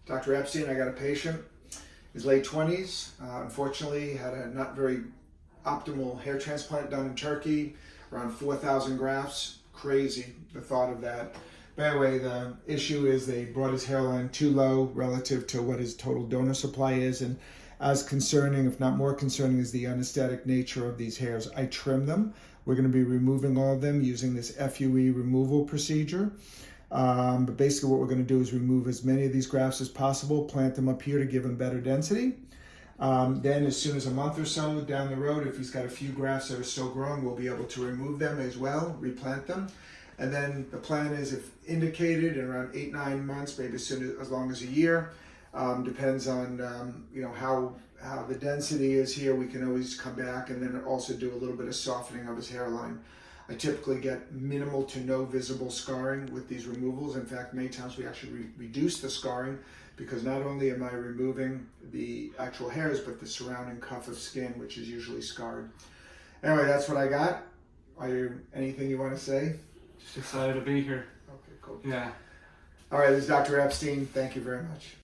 Dr. Epstein, I got a patient, his late 20s. Unfortunately, had a not very optimal hair transplant done in Turkey, around 4,000 grafts. Crazy, the thought of that. But anyway, the issue is they brought his hairline too low relative to what his total donor supply is. And as concerning, if not more concerning, is the anesthetic nature of these hairs. I trim them. We're going to be removing all of them using this FUE removal procedure. But basically what we're going to do is remove as many of these grafts as possible, plant them up here to give them better density. Then as soon as a month or so down the road, if he's got a few grafts that are still growing, we'll be able to remove them as well, replant them. And then the plan is, if indicated, in around 8-9 months, maybe as long as a year, depends on how the density is here, we can always come back and then also do a little bit of softening of his hairline. I typically get minimal to no visible scarring with these removals. In fact, many times we actually reduce the scarring, because not only am I removing the actual hairs, but the surrounding cuff of skin, which is usually scarred. Anyway, that's what I got. Anything you want to say? Just excited to be here. Okay, cool. Yeah. All right, this is Dr. Epstein. Thank you very much.